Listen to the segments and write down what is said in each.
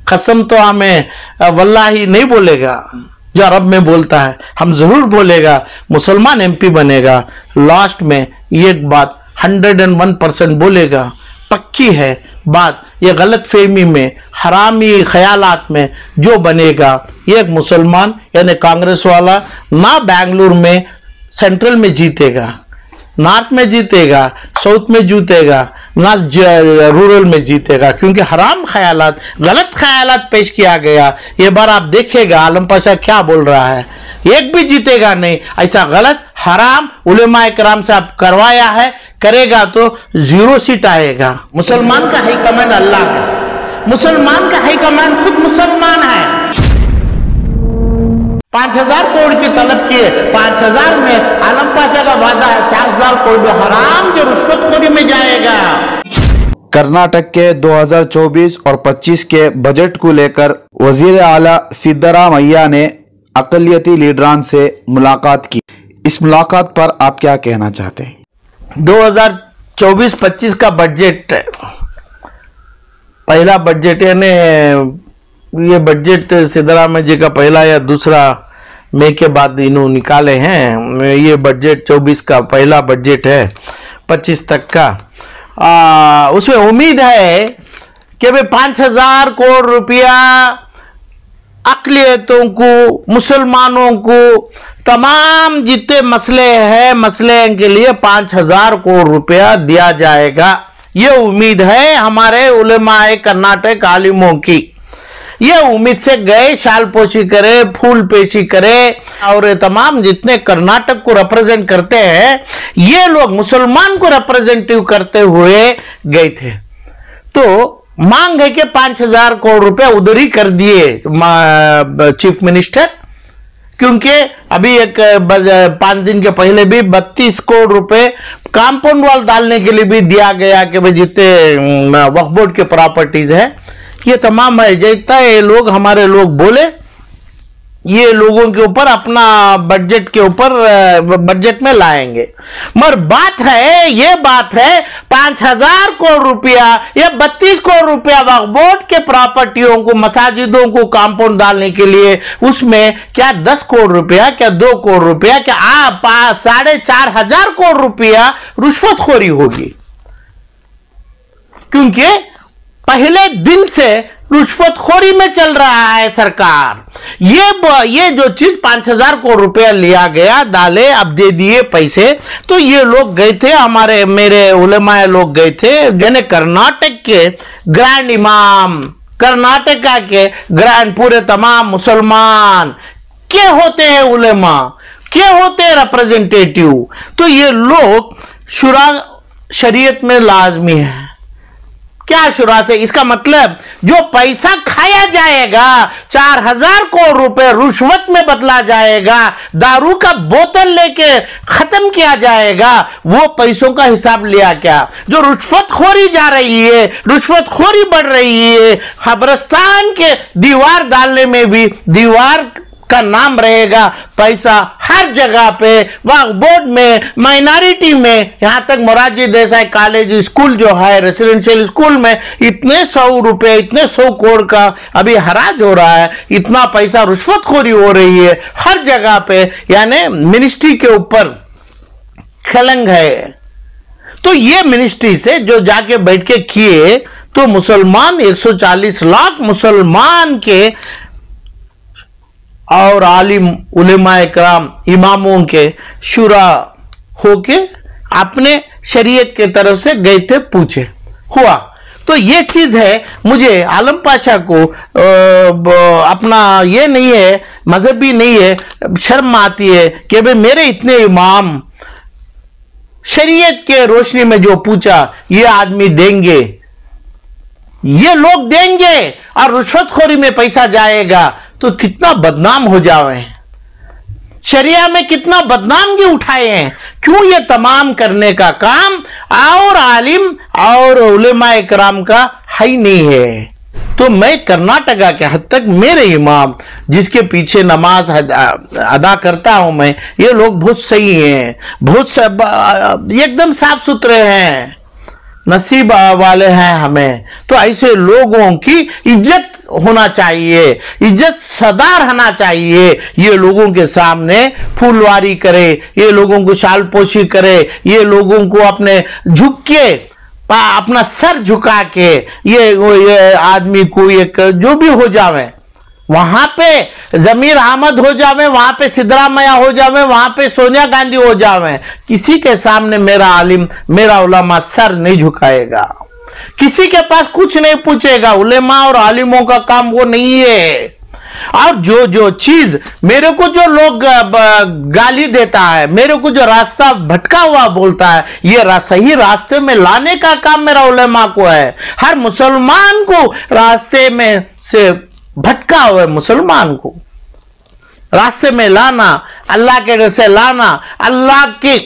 कसम तो हमें वल्लाही नहीं बोलेगा जो अरब में बोलता है, हम जरूर बोलेगा मुसलमान एमपी बनेगा। लास्ट में ये बात 101% बोलेगा, पक्की है बात। ये गलत फहमी में, हरामी ख्यालात में जो बनेगा, ये एक मुसलमान यानी कांग्रेस वाला ना बेंगलुरु में सेंट्रल में जीतेगा, नॉर्थ में जीतेगा, साउथ में जीतेगा, ना रूरल में जीतेगा, क्योंकि हराम ख्यालात, गलत ख्यालात पेश किया गया। ये बार आप देखेगा आलम पाशा क्या बोल रहा है, एक भी जीतेगा नहीं। ऐसा गलत हराम उलेमा इकराम से आप करवाया है, करेगा तो 0 सीट आएगा। मुसलमान का हाईकमांड अल्लाह है, मुसलमान का हाईकमांड खुद मुसलमान है। 5000 करोड़ की तलब किए, 5000 में आलम पाशा का वादा है 4000 करोड़ हराम जो रिश्वतखोरी में जाएगा। कर्नाटक के 2024 और 25 के बजट को लेकर वजीर आला सिद्धरामैया ने अक़लियती लीडरान से मुलाकात की। इस मुलाकात पर आप क्या कहना चाहते हैं? 2024-25 का बजट, पहला बजट यानी ये बजट सिद्धरामैया जी का पहला या दूसरा मई के बाद इन्होंने निकाले हैं। ये बजट 24 का पहला बजट है, 25 तक का। उसमें उम्मीद है कि भाई 5000 करोड़ रुपया अक़लियतों को, मुसलमानों को, तमाम जितने मसले हैं, मसले के लिए 5000 करोड़ रुपया दिया जाएगा। ये उम्मीद है हमारे उलेमाए कर्नाटक आलिमों की। ये उम्मीद से गए, शाल पोशी करे, फूल पेशी करे, और तमाम जितने कर्नाटक को रिप्रेजेंट करते हैं, ये लोग मुसलमान को रिप्रेजेंटेटिव करते हुए गए थे। तो मांग है कि 5000 करोड़ रुपया उधर ही कर दिए चीफ मिनिस्टर, क्योंकि अभी एक 5 दिन के पहले भी 32 करोड़ रुपए कंपाउंड वॉल डालने के लिए भी दिया गया कि भाई जितने वक्फ बोर्ड के प्रॉपर्टीज है ये तमाम है। जैसा ये लोग, हमारे लोग बोले, ये लोगों के ऊपर अपना बजट के ऊपर बजट में लाएंगे। मगर बात है, ये बात है 5000 करोड़ रुपया या 32 करोड़ रुपया वक्फ बोर्ड के प्रॉपर्टियों को, मसाजिदों को कंपाउंड डालने के लिए, उसमें क्या 10 करोड़ रुपया, क्या 2 करोड़ रुपया, क्या 4500 करोड़ रुपया रुश्वतखोरी होगी। क्योंकि पहले दिन से रुश्वतखोरी में चल रहा है सरकार। ये जो चीज 5000 करोड़ रुपया लिया गया, डाले, अब दे दिए पैसे। तो ये लोग गए थे, मेरे उलेमाए लोग गए थे, यानी कर्नाटक के ग्रैंड इमाम, कर्नाटका के ग्रैंड, पूरे तमाम मुसलमान क्या होते हैं उलेमा, क्या होते हैं रिप्रेजेंटेटिव। तो ये लोग शुरा शरीयत में लाजमी है। क्या शुरा से? इसका मतलब जो पैसा खाया जाएगा, 4000 करोड़ रुपए रुश्वत में बदला जाएगा, दारू का बोतल लेके खत्म किया जाएगा, वो पैसों का हिसाब लिया क्या? जो रुश्वतखोरी जा रही है, रुश्वतखोरी बढ़ रही है, कब्रिस्तान के दीवार डालने में भी दीवार का नाम रहेगा, पैसा हर जगह पे, वक्फ बोर्ड में, माइनॉरिटी में, यहां तक मोरारजी देसाई कॉलेज स्कूल जो है, रेसिडेंशियल स्कूल में इतने 100 रुपए, इतने 100 करोड़ का अभी हराज हो रहा है, इतना पैसा रुश्वतखोरी हो रही है हर जगह पे, यानी मिनिस्ट्री के ऊपर खलंग है। तो ये मिनिस्ट्री से जो जाके बैठ के किए, तो मुसलमान 140 लाख मुसलमान के और आलिम उलेमाए कराम इमामों के शुरा होके अपने शरीयत के तरफ से गए थे, पूछे हुआ। तो ये चीज है, मुझे आलम पाशा को अपना ये नहीं है, मजहबी नहीं है, शर्म आती है कि भाई मेरे इतने इमाम शरीयत के रोशनी में जो पूछा, ये आदमी देंगे, ये लोग देंगे और रुश्वतखोरी में पैसा जाएगा, तो कितना बदनाम हो जाए, शरिया में कितना बदनामगी उठाए हैं। क्यों ये तमाम करने का काम और आलिम और उलेमाए कराम का है नहीं है। तो मैं कर्नाटका के हद तक मेरे इमाम जिसके पीछे नमाज अदा करता हूं मैं, ये लोग बहुत सही हैं, बहुत एकदम साफ सुथरे हैं, नसीब वाले हैं हमें। तो ऐसे लोगों की इज्जत होना चाहिए, इज्जत सदा रहना चाहिए। ये लोगों के सामने फूलवारी करे, ये लोगों को शालपोशी करे, ये लोगों को अपने झुक के अपना सर झुका के ये आदमी को एक जो भी हो जावे, वहां पे जमीर अहमद हो जावे, वहां पे सिद्धरामैया हो जावे, वहां पे सोनिया गांधी हो जावे, किसी के सामने मेरा आलिम, मेरा उलमा सर नहीं झुकाएगा, किसी के पास कुछ नहीं पूछेगा। उलेमा और आलिमों का काम वो नहीं है। और जो चीज मेरे को जो लोग गाली देता है, मेरे को जो रास्ता भटका हुआ बोलता है, ये सही रास्ते में लाने का काम मेरा उलेमा को है। हर मुसलमान को रास्ते में से भटका हुआ मुसलमान को रास्ते में लाना, अल्लाह के डर से लाना, अल्लाह की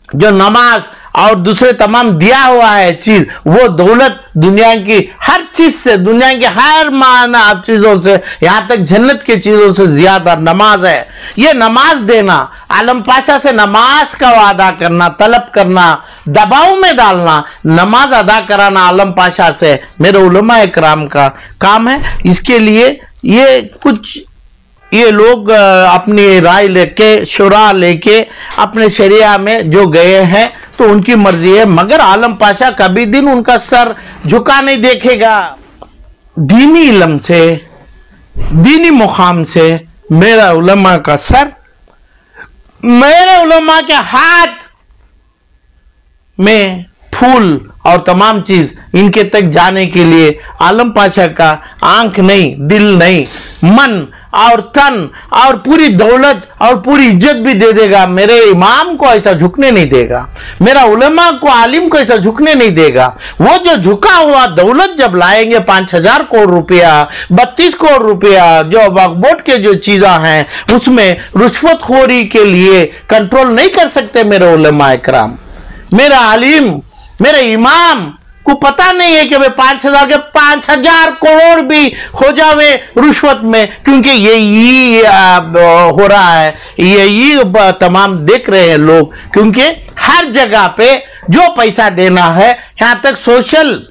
जो नमाज और दूसरे तमाम दिया हुआ है चीज, वो दौलत दुनिया की हर चीज से, दुनिया की हर माना चीजों से, यहां तक जन्नत की चीजों से ज्यादा नमाज है। ये नमाज देना, आलम पाशा से नमाज का वादा करना, तलब करना, दबाव में डालना, नमाज अदा कराना आलम पाशा से मेरे उलमा इकराम का काम है। इसके लिए ये कुछ ये लोग अपनी राय लेके, शुरा लेके अपने शरिया में जो गए हैं तो उनकी मर्जी है, मगर आलम पाशा कभी दिन उनका सर झुका नहीं देखेगा। दीनी इल्म से, दीनी मुकाम से मेरा उलमा का सर, मेरे उलमा के हाथ में फूल और तमाम चीज इनके तक जाने के लिए आलम पाशा का आंख नहीं, दिल नहीं, मन और तन और पूरी दौलत और पूरी इज्जत भी दे देगा। मेरे इमाम को ऐसा झुकने नहीं देगा, मेरा उलमा को, आलिम को ऐसा झुकने नहीं देगा। वो जो झुका हुआ दौलत जब लाएंगे 5,000 करोड़ रुपया, 32 करोड़ रुपया, जो वक्फ बोर्ड के जो चीजें हैं उसमें रुश्वतखोरी के लिए कंट्रोल नहीं कर सकते मेरे उलमा इकराम। मेरा आलिम, मेरे इमाम को पता नहीं है कि भाई 5,000 के 5,000 करोड़ भी हो जावे रुश्वत में, क्योंकि यही हो रहा है, यही तमाम देख रहे हैं लोग। क्योंकि हर जगह पे जो पैसा देना है, यहां तक सोशल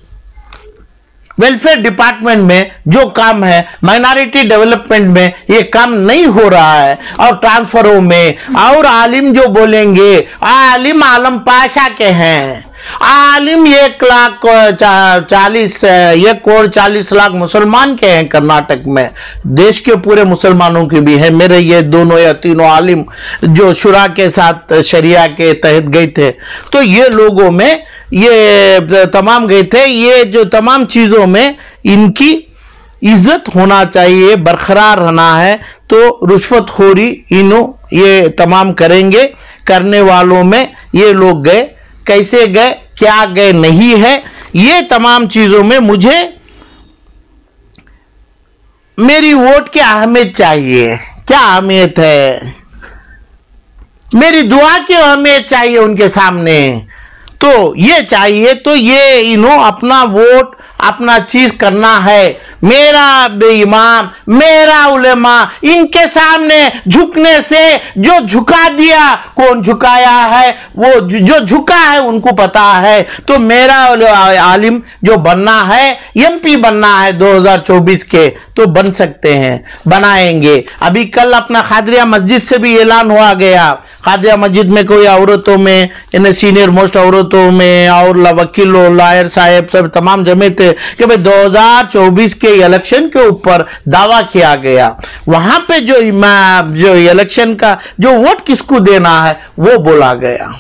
वेलफेयर डिपार्टमेंट में जो काम है, माइनॉरिटी डेवलपमेंट में ये काम नहीं हो रहा है। और ट्रांसफरों में और आलिम जो बोलेंगे, आलिम आलम पाशा के हैं, आलिम 1,40,00,000 मुसलमान के हैं कर्नाटक में, देश के पूरे मुसलमानों के भी है। मेरे ये दोनों या तीनों आलिम जो शुरा के साथ शरिया के तहत गए थे, तो ये लोगों में ये तमाम गए थे। ये जो तमाम चीजों में इनकी इज्जत होना चाहिए, बरकरार रहना है। तो रुश्वतखोरी इन्हों ये तमाम करेंगे, करने वालों में ये लोग गए, कैसे गए, क्या गए नहीं है, ये तमाम चीजों में मुझे मेरी वोट की अहमियत चाहिए। क्या अहमियत है? मेरी दुआ की अहमियत चाहिए उनके सामने। तो ये चाहिए, तो ये इन्हों अपना वोट, अपना चीज करना है। मेरा इमाम, मेरा उलेमा, इनके सामने झुकने से जो झुका दिया, कौन झुकाया है, वो जो झुका है उनको पता है। तो मेरा आलिम जो बनना है, एमपी बनना है 2024 के, तो बन सकते हैं, बनाएंगे। अभी कल अपना खादरिया मस्जिद से भी ऐलान हुआ गया, खादरिया मस्जिद में कोई औरतों में, इन सीनियर मोस्ट औरतों में और वकीलों, लॉयर साहब सब तमाम जमे थे कि भाई 2024 के इलेक्शन के ऊपर दावा किया गया। वहां पे जो इलेक्शन का जो वोट किसको देना है वो बोला गया।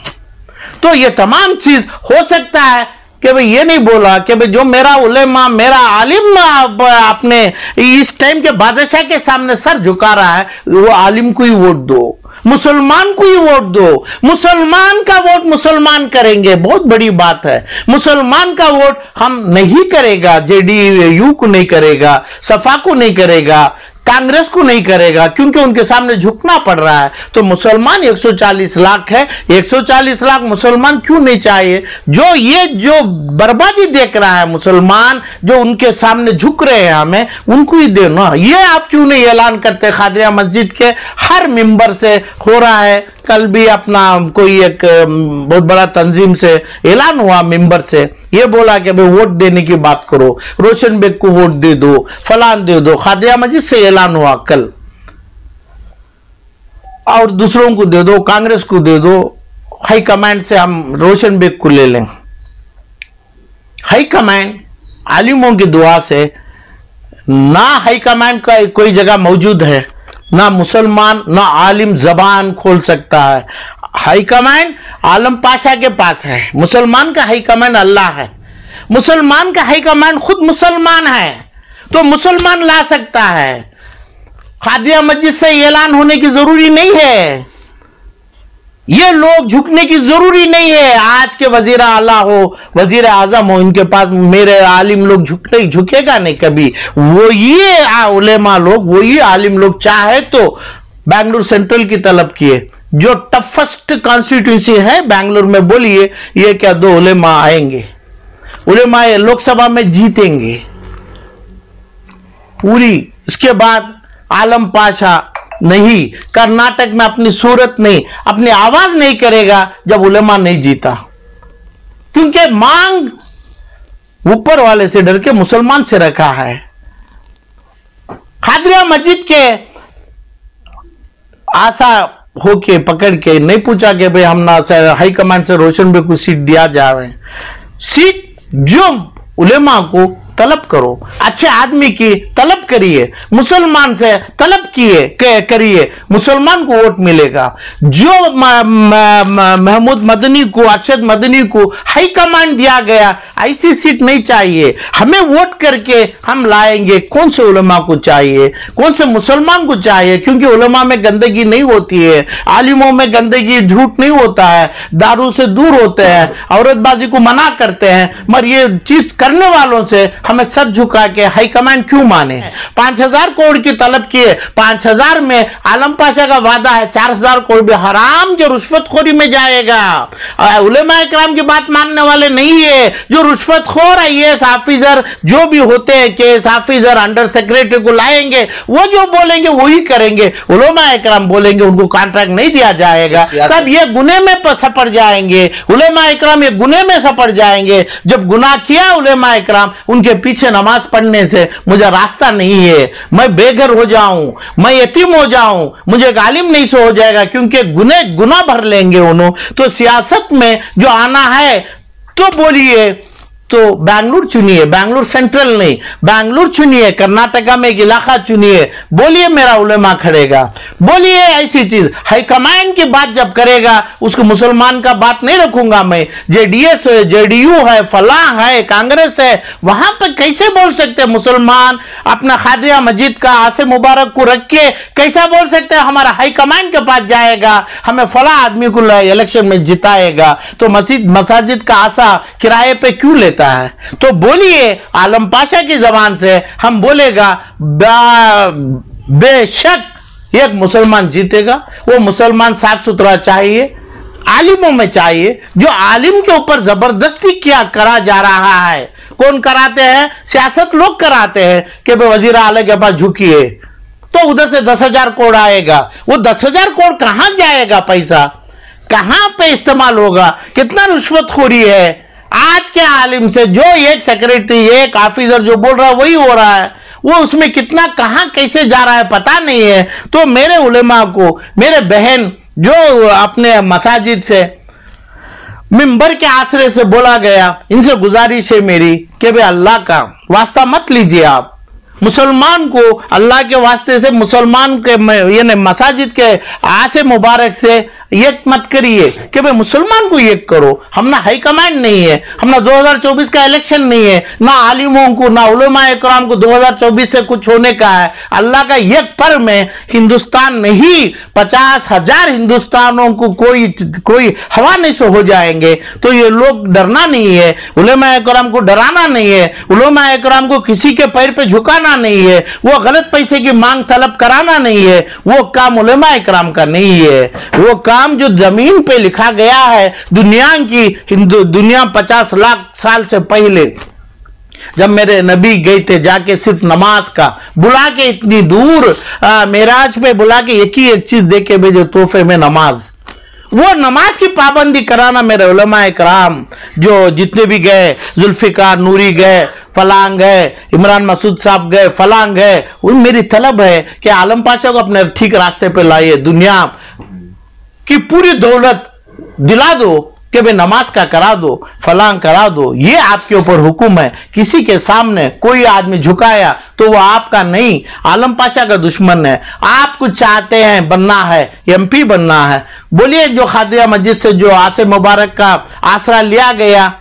तो ये तमाम चीज हो सकता है कि भाई ये नहीं बोला कि भाई जो मेरा उलेमा, मेरा आलिम अपने इस टाइम के बादशाह के सामने सर झुका रहा है, वो आलिम को ही वोट दो, मुसलमान को ही वोट दो। मुसलमान का वोट मुसलमान करेंगे, बहुत बड़ी बात है। मुसलमान का वोट हम नहीं करेगा, जेडीयू को नहीं करेगा, सपा को नहीं करेगा, कांग्रेस को नहीं करेगा, क्योंकि उनके सामने झुकना पड़ रहा है। तो मुसलमान 140 लाख है, 140 लाख मुसलमान क्यों नहीं चाहिए? जो बर्बादी देख रहा है मुसलमान, जो उनके सामने झुक रहे हैं, हमें उनको ही देना। ये आप क्यों नहीं ऐलान करते? खादरिया मस्जिद के हर मिंबर से हो रहा है, कल भी अपना कोई एक बहुत बड़ा तंजीम से ऐलान हुआ मिंबर से, ये बोला कि भाई वोट देने की बात करो, रोशन बेग को वोट दे दो, फलान दे दो। खादिया मस्जिद से ऐलान हुआ कल, और दूसरों को दे दो, कांग्रेस को दे दो, हाई कमांड से हम रोशन बेग को ले लें। हाई कमांड आलिमों की दुआ से, ना हाई कमांड का कोई जगह मौजूद है, ना मुसलमान ना आलिम जबान खोल सकता है। हाई कमांड आलम पाशा के पास है, मुसलमान का हाई कमांड अल्लाह है। मुसलमान का हाई कमांड खुद मुसलमान है, तो मुसलमान ला सकता है। खादिया मस्जिद से ऐलान होने की जरूरी नहीं है, ये लोग झुकने की जरूरी नहीं है। आज के वजीर आला हो, वजीर आजम हो, इनके पास मेरे आलिम लोग झुकेगा नहीं कभी। वो ये उलेमा लोग, वो ये आलिम लोग चाहे तो बैंगलोर सेंट्रल की तलब किए, जो टफेस्ट कॉन्स्टिट्यूंसी है बैंगलोर में, बोलिए ये क्या 2 उलेमा आएंगे, उलेमा लोकसभा में जीतेंगे पूरी। इसके बाद आलम पाशा नहीं, कर्नाटक में अपनी सूरत नहीं, अपनी आवाज नहीं करेगा जब उलेमा नहीं जीता, क्योंकि मांग ऊपर वाले से डर के मुसलमान से रखा है। खादिया मस्जिद के आशा होके पकड़ के नहीं पूछा कि भाई हम ना हाई कमांड से रोशन बेग को सीट दिया जाए। सीट जो उलेमा को तलब करो, अच्छे आदमी की तलब करिए, मुसलमान से तलब करिए, मुसलमान को वोट मिलेगा। जो महमूद मदनी को, अरशद मदनी को हाई कमांड दिया गया, ऐसी सीट नहीं चाहिए, हमें वोट करके हम लाएंगे। कौन से उलमा को चाहिए, कौन से मुसलमान को चाहिए, क्योंकि उलमा में गंदगी नहीं होती है, आलिमों में गंदगी, झूठ नहीं होता है, दारू से दूर होते हैं, औरतबाजी को मना करते हैं। मगर ये चीज करने वालों से हमें सर झुका के हाई कमांड क्यों माने। 5000 करोड़ की तलब किए, 5000 में आलम पाशा का वादा है 4000 करोड़ भी हराम जो रुश्वतखोरी में जाएगा। उलेमा इकराम की बात मानने वाले नहीं है, जो रुश्वतखोर आईएएस ऑफिसर जो भी होते हैं, केस ऑफिसर, अंडर सेक्रेटरी को लाएंगे, वो जो बोलेंगे वही करेंगे। उलेमा इकराम बोलेंगे उनको कॉन्ट्रैक्ट नहीं दिया जाएगा, तब ये गुने में सपड़ जाएंगे। उलेमा इकराम ये गुने में सपड़ जाएंगे। जब गुनाह किया उलेमा इकराम, उनके पीछे नमाज पढ़ने से मुझे रास्ता नहीं है, मैं बेघर हो जाऊं, मैं यतीम हो जाऊं, मुझे गालिम नहीं सो हो जाएगा, क्योंकि गुनाह भर लेंगे उन्होंने। तो सियासत में जो आना है तो बोलिए, तो बैंगलोर चुनिए, बैंगलोर सेंट्रल नहीं, बैंगलोर चुनिए, कर्नाटका में एक इलाका चुनिए, बोलिए मेरा उलेमा खड़ेगा, बोलिए ऐसी चीज। हाई कमांड की बात जब करेगा उसको मुसलमान का बात नहीं रखूंगा मैं। जेडीएस है, जेडीयू है, फलां है, कांग्रेस है, वहां पर कैसे बोल सकते हैं मुसलमान अपना खादिया मस्जिद का आसे मुबारक को रख के कैसा बोल सकते हैं हमारा हाई कमांड के पास जाएगा, हमें फला आदमी को इलेक्शन में जिताएगा, तो मस्जिद का आशा किराए पे क्यों लेता है। तो बोलिए आलम पाशा की जबान से हम बोलेगा बेशक एक मुसलमान जीतेगा। वो मुसलमान साफ सुथरा चाहिए, आलिमों में चाहिए, जो आलिम के ऊपर जबरदस्ती क्या करा जा रहा है। कौन कराते हैं? सियासत लोग कराते हैं कि वजीर आला के पास झुकिए, तो उधर से 10,000 करोड़ आएगा। वो 10,000 करोड़ कहां जाएगा, पैसा कहां पे इस्तेमाल होगा? कितना रुश्वतखोरी है। आज के आलिम से जो एक सेक्रेटरी, एक ऑफिसर जो बोल रहा है वही हो रहा है, वो उसमें कितना कहां कैसे जा रहा है पता नहीं है। तो मेरे उलेमा को, मेरे बहन जो अपने मसाजिद से मिंबर के आसरे से बोला गया, इनसे गुजारिश है मेरी कि भाई अल्लाह का वास्ता मत लीजिए आप, मुसलमान को अल्लाह के वास्ते से मुसलमान के यानी मसाजिद के आसे मुबारक से एक मत करिए कि भाई मुसलमान को एक करो। हम ना हाई कमांड नहीं है, हम ना 2024 का इलेक्शन नहीं है, ना आलिमों को ना उलमा इकराम को 2024 से कुछ होने का है। अल्लाह का एक पर्व में हिंदुस्तान नहीं 50,000 हिंदुस्तानों को कोई हवा नहीं से हो जाएंगे। तो ये लोग डरना नहीं है, उलमा इकराम को डराना नहीं है, उलमा इकराम को किसी के पैर पे झुकाना नहीं है, वो गलत पैसे की मांग तलब कराना नहीं है। वो काम उलमा इकराम का नहीं है। वो काम जो जमीन पे लिखा गया है, दुनिया 50 लाख साल से पहले जब मेरे नबी गए थे जाके सिर्फ नमाज का बुला के, इतनी दूर मेराज पे बुला के एक ही एक चीज दे के भेजे तोहफे में नमाज। वो नमाज की पाबंदी कराना मेरे उलमा इकराम जो जितने भी गए, जुल्फिकार नूरी गए, फलांग गए, इमरान मसूद साहब गए, फलांग गए, उन मेरी तलब है कि आलम पाशा को अपने ठीक रास्ते पे लाइए। दुनिया की पूरी दौलत दिला दो कि भाई नमाज का करा दो, फलांग करा दो, ये आपके ऊपर हुक्म है। किसी के सामने कोई आदमी झुकाया तो वो आपका नहीं, आलम पाशा का दुश्मन है। आप कुछ चाहते हैं, बनना है, एमपी बनना है, बोलिए। जो खादिया मस्जिद से जो आसिम मुबारक का आसरा लिया गया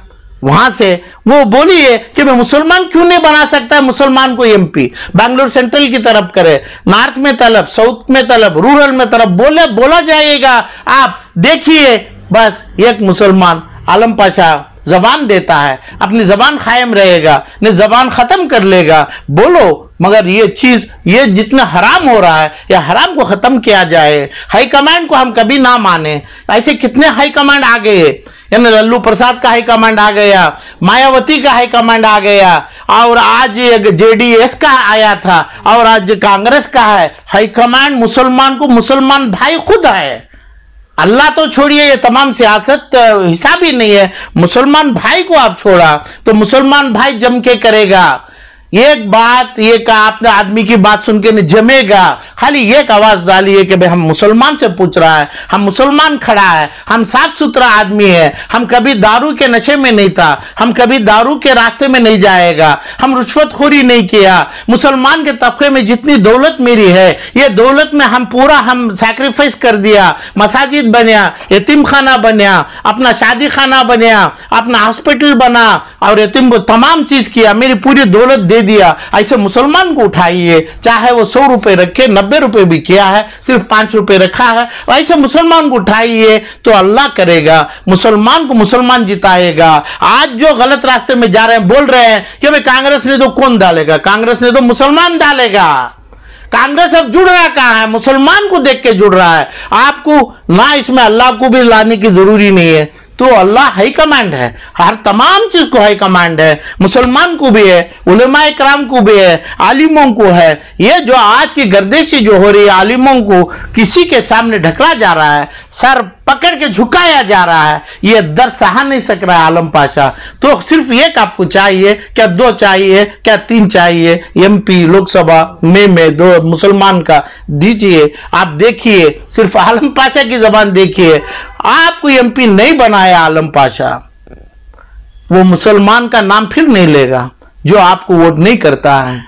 वहां से, वो बोलिए कि मैं मुसलमान क्यों नहीं बना सकता मुसलमान को एमपी। बैंगलोर सेंट्रल की तरफ करे, नॉर्थ में तलब, साउथ में तलब, रूरल में तलब, बोला जाएगा। आप देखिए, बस एक मुसलमान आलम पाशा जबान देता है, अपनी जबान कायम रहेगा, ने जबान खत्म कर लेगा। बोलो, मगर ये चीज, ये जितना हराम हो रहा है, या हराम को खत्म किया जाए। हाई कमांड को हम कभी ना माने। ऐसे कितने हाई कमांड आ गए, यानी लल्लू प्रसाद का हाई कमांड आ गया, मायावती का हाई कमांड आ गया, और आज जेडीएस का आया था, और आज कांग्रेस का है हाई कमांड। मुसलमान को मुसलमान भाई खुद है। अल्लाह तो छोड़िए, ये तमाम सियासत हिसाब ही नहीं है। मुसलमान भाई को आप छोड़ा तो मुसलमान भाई जम के करेगा। एक बात ये कहा आपने, आदमी की बात सुन के नहीं जमेगा। खाली एक आवाज डालिए कि भाई हम मुसलमान से पूछ रहा है, हम मुसलमान खड़ा है, हम साफ सुथरा आदमी है, हम कभी दारू के नशे में नहीं था, हम कभी दारू के रास्ते में नहीं जाएगा, हम रुश्वतखोरी नहीं किया। मुसलमान के तबके में जितनी दौलत मेरी है, ये दौलत में हम पूरा हम सैक्रिफाइस कर दिया। मसाजिद बनया, यतीम खाना बनया, अपना शादी खाना बनया, अपना हॉस्पिटल बना, और यतीम को तमाम चीज किया, मेरी पूरी दौलत दे दिया। ऐसे मुसलमान को उठाइए, चाहे वो 100 रुपए रखे, 90 रुपए भी किया है, सिर्फ 5 रुपए रखा है, ऐसे मुसलमान को उठाइए तो अल्लाह करेगा, मुसलमान को मुसलमान जिताएगा। आज जो गलत रास्ते में जा रहे हैं, बोल रहे हैं कि भाई कांग्रेस ने तो कौन डालेगा, कांग्रेस ने तो मुसलमान डालेगा। कांग्रेस अब जुड़ रहा कहां है, मुसलमान को देख के जुड़ रहा है। आपको ना इसमें अल्लाह को भी लाने की जरूरी नहीं है, तो अल्लाह हाई कमांड है, हर तमाम चीज को हाई कमांड है। मुसलमान को भी है, उलेमाए कराम को भी है, आलिमों को है। ये जो आज की गर्दिशी जो हो रही है, आलिमों को किसी के सामने ढकला जा रहा है, सर पकड़ के झुकाया जा रहा है, ये दर्द सहा नहीं सक रहा है आलम पाशा। तो सिर्फ एक आपको चाहिए, क्या 2 चाहिए, क्या 3 चाहिए, एमपी लोकसभा में 2 मुसलमान का दीजिए। आप देखिए, सिर्फ आलम पाशा की जबान देखिए, आपको एमपी नहीं बनाया आलम पाशा, वो मुसलमान का नाम फिर नहीं लेगा जो आपको वोट नहीं करता है।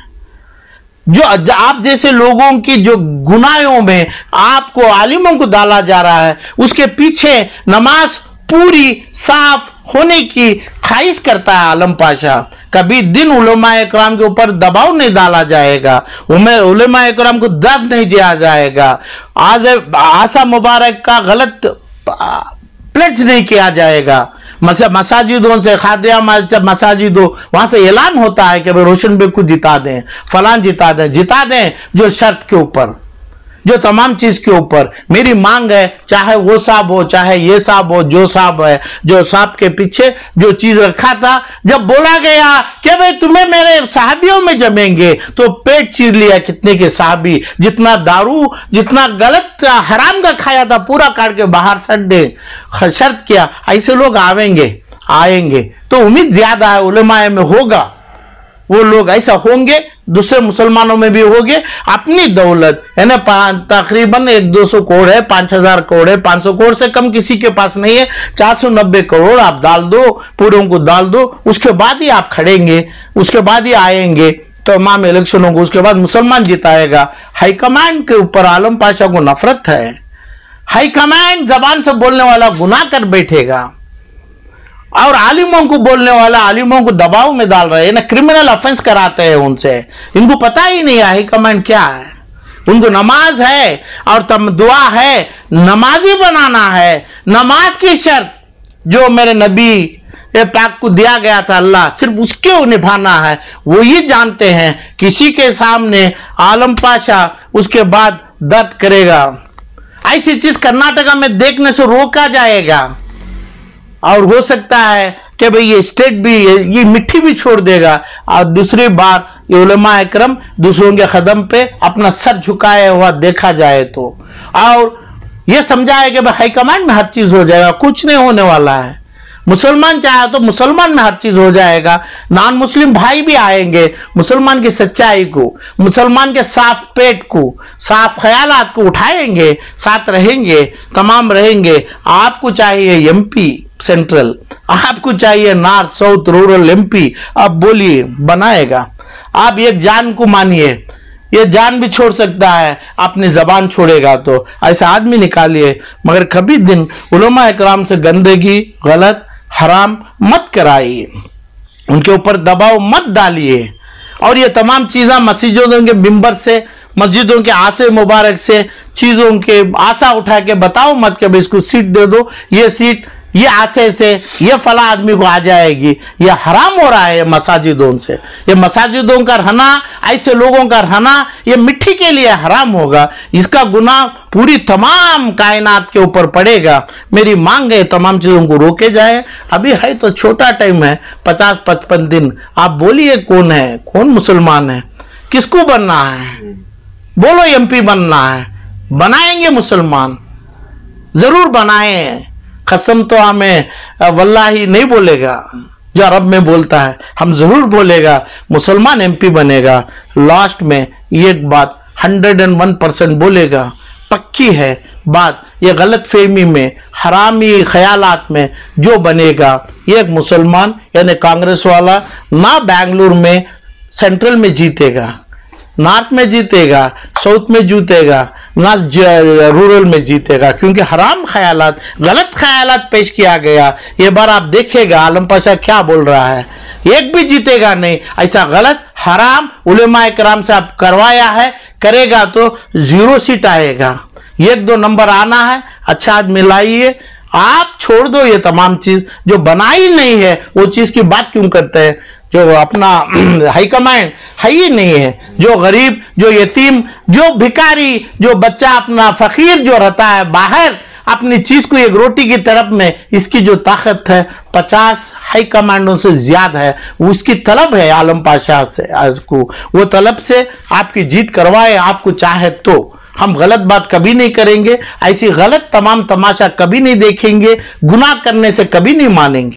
जो आप जैसे लोगों की जो गुनाहों में आपको आलिमों को डाला जा रहा है, उसके पीछे नमाज पूरी साफ होने की ख्वाहिश करता है आलम पाशा। कभी दिन उलमाए इकराम के ऊपर दबाव नहीं डाला जाएगा, उलमाए इकराम को दर्द नहीं दिया जाएगा, आज आसा मुबारक का गलत प्लेट नहीं किया जाएगा। मसाजिदों से, खादिया मसाजिदों, वहां से ऐलान होता है कि भाई रोशन बेग को जिता दें, फलान जिता दें जो शर्त के ऊपर, जो तमाम चीज के ऊपर मेरी मांग है, चाहे वो साहब हो, चाहे ये साहब हो, जो साहब है, जो साहब के पीछे जो चीज रखा था, जब बोला गया कि भाई तुम्हें मेरे साहबियों में जमेंगे, तो पेट चीर लिया कितने के साहबी, जितना दारू, जितना गलत हराम का खाया था, पूरा काट के बाहर सट दे, शर्त किया ऐसे लोग आएंगे तो उम्मीद ज्यादा है उलेमाए में होगा, वो लोग ऐसा होंगे, दूसरे मुसलमानों में भी होंगे। अपनी दौलत यानी तकरीबन 100-200 करोड़ है, 5000 करोड़ है, 500 करोड़ से कम किसी के पास नहीं है। 490 करोड़ आप डाल दो, पूरों को डाल दो, उसके बाद ही आप खड़ेंगे, उसके बाद ही आएंगे तमाम इलेक्शनों को, उसके बाद मुसलमान जिताएगा। हाईकमांड के ऊपर आलम पाशा को नफरत है। हाईकमांड जबान से बोलने वाला गुनाह कर बैठेगा, और आलिमों को बोलने वाला आलिमों को दबाव में डाल रहे हैं ना, क्रिमिनल ऑफेंस कराते हैं उनसे। इनको पता ही नहीं है हाई कमांड क्या है। उनको नमाज है और तम दुआ है, नमाजी बनाना है। नमाज की शर्त जो मेरे नबी पाक को दिया गया था अल्लाह, सिर्फ उसके निभाना है। वो ये जानते हैं किसी के सामने आलम पाशा उसके बाद दर्द करेगा। ऐसी चीज कर्नाटका में देखने से रोका जाएगा, और हो सकता है कि भाई ये स्टेट भी ये मिट्टी भी छोड़ देगा। और दूसरी बार ये उलमा इकरम दूसरों के कदम पे अपना सर झुकाया हुआ देखा जाए तो। और ये समझा है कि भाई हाईकमांड में हर चीज हो जाएगा, कुछ नहीं होने वाला है। मुसलमान चाहे तो मुसलमान में हर चीज हो जाएगा, नॉन मुस्लिम भाई भी आएंगे मुसलमान की सच्चाई को, मुसलमान के साफ पेट को, साफ ख्यालात को उठाएंगे, साथ रहेंगे, तमाम रहेंगे। आपको चाहिए एमपी सेंट्रल, आपको चाहिए नॉर्थ साउथ रूरल एमपी, आप बोलिए बनाएगा। आप एक जान को मानिए, ये जान भी छोड़ सकता है, अपनी जबान छोड़ेगा तो ऐसा आदमी निकालिए, मगर कभी दिन उलमा इकराम से गंदगी, गलत, हराम मत कराइए, उनके ऊपर दबाव मत डालिए। और ये तमाम चीज़ें मस्जिदों के मिंबर से, मस्जिदों के आसे मुबारक से चीज़ों के आशा उठा के बताओ मत कि भाई इसको सीट दे दो, ये सीट ये आशे से ये फला आदमी को आ जाएगी। ये हराम हो रहा है मसाजिदों से, ये मसाजिदों का रहना, ऐसे लोगों का रहना, ये मिट्टी के लिए हराम होगा। इसका गुनाह पूरी तमाम कायनात के ऊपर पड़ेगा। मेरी मांग है तमाम चीज़ों को रोके जाए। अभी है तो छोटा टाइम है, 50-55 दिन। आप बोलिए कौन है, कौन मुसलमान है, किसको बनना है? बोलो एमपी बनना है, बनाएंगे मुसलमान, जरूर बनाए। कसम तो हमें वल्लाही नहीं बोलेगा जो अरब में बोलता है, हम जरूर बोलेगा मुसलमान एमपी बनेगा। लास्ट में एक बात 101% बोलेगा, पक्की है बात। ये गलत फहमी में, हरामी ख्यालात में जो बनेगा, एक मुसलमान यानी कांग्रेस वाला ना बेंगलुरु में सेंट्रल में जीतेगा, नॉर्थ में जीतेगा, साउथ में जीतेगा, ना रूरल में जीतेगा, क्योंकि हराम ख्यालात, गलत ख्यालात पेश किया गया। ये बार आप देखेगा आलम पाशा क्या बोल रहा है, एक भी जीतेगा नहीं। ऐसा गलत हराम उलेमा इकराम से आप करवाया है, करेगा तो 0 सीट आएगा। 1-2 नंबर आना है, अच्छा आदमी लाइए। आप छोड़ दो ये तमाम चीज, जो बनाई नहीं है वो चीज की बात क्यों करते हैं? जो अपना हाईकमांड है ही नहीं है, जो गरीब, जो यतीम, जो भिखारी, जो बच्चा अपना फकीर जो रहता है बाहर, अपनी चीज को एक रोटी की तरफ में, इसकी जो ताकत है 50 हाई कमांडों से ज्यादा है। उसकी तलब है आलम पाशा से, आज को वो तलब से आपकी जीत करवाए, आपको चाहे तो। हम गलत बात कभी नहीं करेंगे, ऐसी गलत तमाम तमाशा कभी नहीं देखेंगे, गुनाह करने से कभी नहीं मानेंगे।